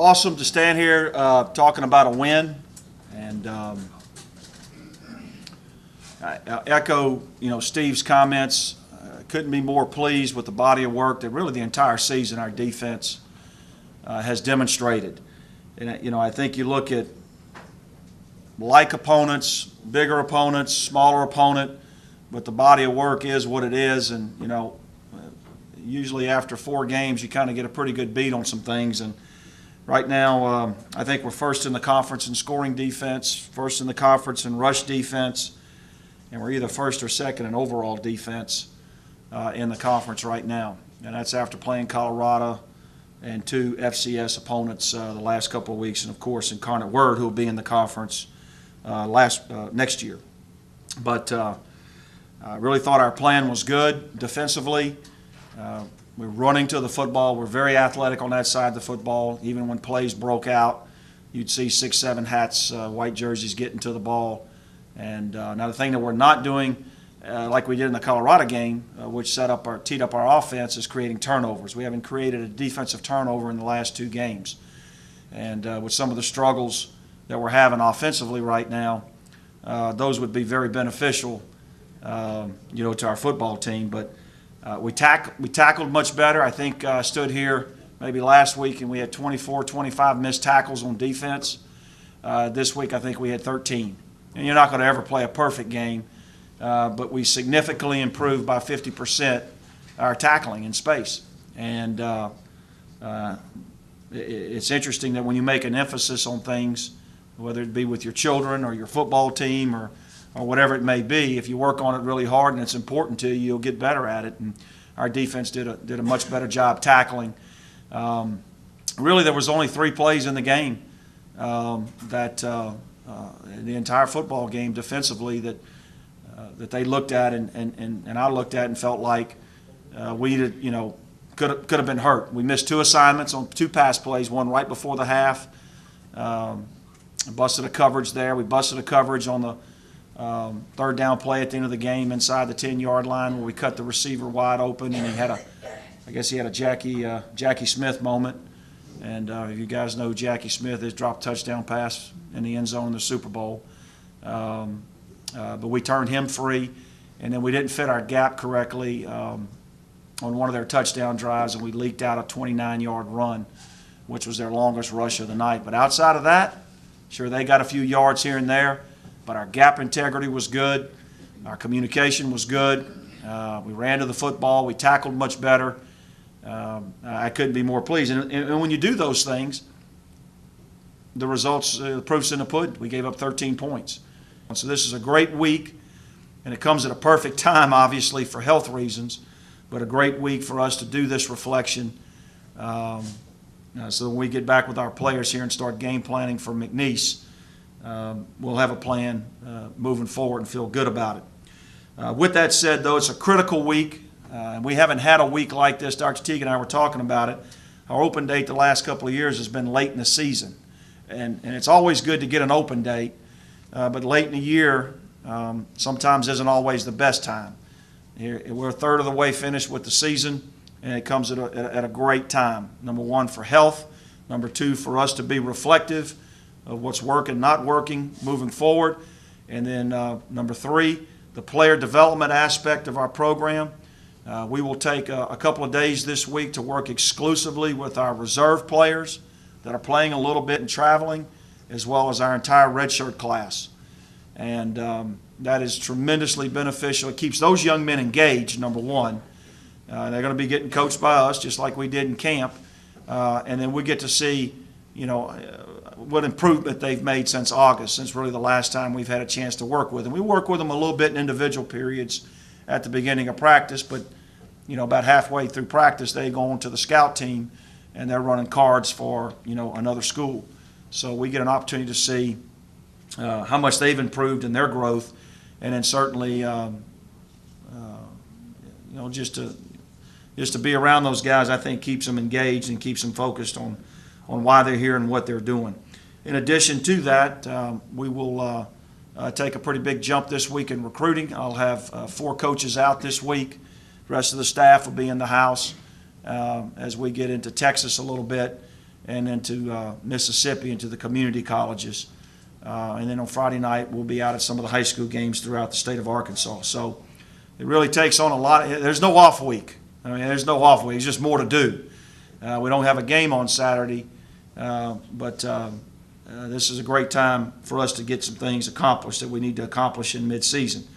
awesome to stand here talking about a win, and I echo Steve's comments. Couldn't be more pleased with the body of work that really the entire season our defense has demonstrated. And I think you look at like opponents, bigger opponents, smaller opponent, but the body of work is what it is, and usually after 4 games you kind of get a pretty good beat on some things. And right now I think we're first in the conference in scoring defense, first in the conference in rush defense, and we're either first or second in overall defense in the conference right now. And that's after playing Colorado and 2 FCS opponents the last couple of weeks, and of course Incarnate Word, who will be in the conference next year. But I really thought our plan was good defensively. We're running to the football. We're very athletic on that side of the football. Even when plays broke out, you'd see 6, 7 hats, white jerseys getting to the ball. And now the thing that we're not doing, like we did in the Colorado game, which teed up our offense, is creating turnovers. We haven't created a defensive turnover in the last 2 games. And with some of the struggles that we're having offensively right now, those would be very beneficial, to our football team. But we tackled much better. I think I stood here maybe last week and we had 24, 25 missed tackles on defense. This week I think we had 13. And you're not going to ever play a perfect game, but we significantly improved by 50% our tackling in space. And it's interesting that when you make an emphasis on things, whether it be with your children or your football team or whatever it may be, if you work on it really hard and it's important to you, you'll get better at it. And our defense did a much better job tackling. Really, there was only 3 plays in the game the entire football game defensively that they looked at and I looked at and felt like we could have been hurt. We missed 2 assignments on 2 pass plays, one right before the half. Busted a coverage there. We busted a coverage on the 3rd down play at the end of the game inside the 10-yard line where we cut the receiver wide open, and I guess he had a Jackie Smith moment. And if you guys know Jackie Smith, his dropped touchdown pass in the end zone in the Super Bowl. But we turned him free, and then we didn't fit our gap correctly on one of their touchdown drives, and we leaked out a 29-yard run, which was their longest rush of the night. But outside of that, sure, they got a few yards here and there, but our gap integrity was good. Our communication was good. We ran to the football. We tackled much better. I couldn't be more pleased. And when you do those things, the results, the proof's in the pudding. We gave up 13 points. So this is a great week, and it comes at a perfect time, obviously, for health reasons, but a great week for us to do this reflection. So when we get back with our players here and start game planning for McNeese, we'll have a plan moving forward and feel good about it. With that said, though, it's a critical week, and we haven't had a week like this. Dr. Teague and I were talking about it. Our open date the last couple of years has been late in the season, and it's always good to get an open date, but late in the year sometimes isn't always the best time. We're a third of the way finished with the season, and it comes at a great time. Number 1, for health. Number 2, for us to be reflective of what's working, not working, moving forward. And then number 3, the player development aspect of our program. We will take a couple of days this week to work exclusively with our reserve players that are playing a little bit and traveling, as well as our entire redshirt class. And that is tremendously beneficial. It keeps those young men engaged, number 1. They're going to be getting coached by us just like we did in camp. And then we get to see, what improvement they've made since August, since really the last time we've had a chance to work with them. We work with them a little bit in individual periods at the beginning of practice, but, about halfway through practice, they go on to the scout team and they're running cards for, another school. So we get an opportunity to see how much they've improved in their growth, and then certainly, just to be around those guys, I think keeps them engaged and keeps them focused on why they're here and what they're doing. In addition to that, we will take a pretty big jump this week in recruiting. I'll have 4 coaches out this week. The rest of the staff will be in the house as we get into Texas a little bit. and then to Mississippi and to the community colleges. And then on Friday night, we'll be out at some of the high school games throughout the state of Arkansas. So it really takes on a lot. There's no off week. I mean, there's no off week. There's just more to do. We don't have a game on Saturday, but this is a great time for us to get some things accomplished that we need to accomplish in mid-season.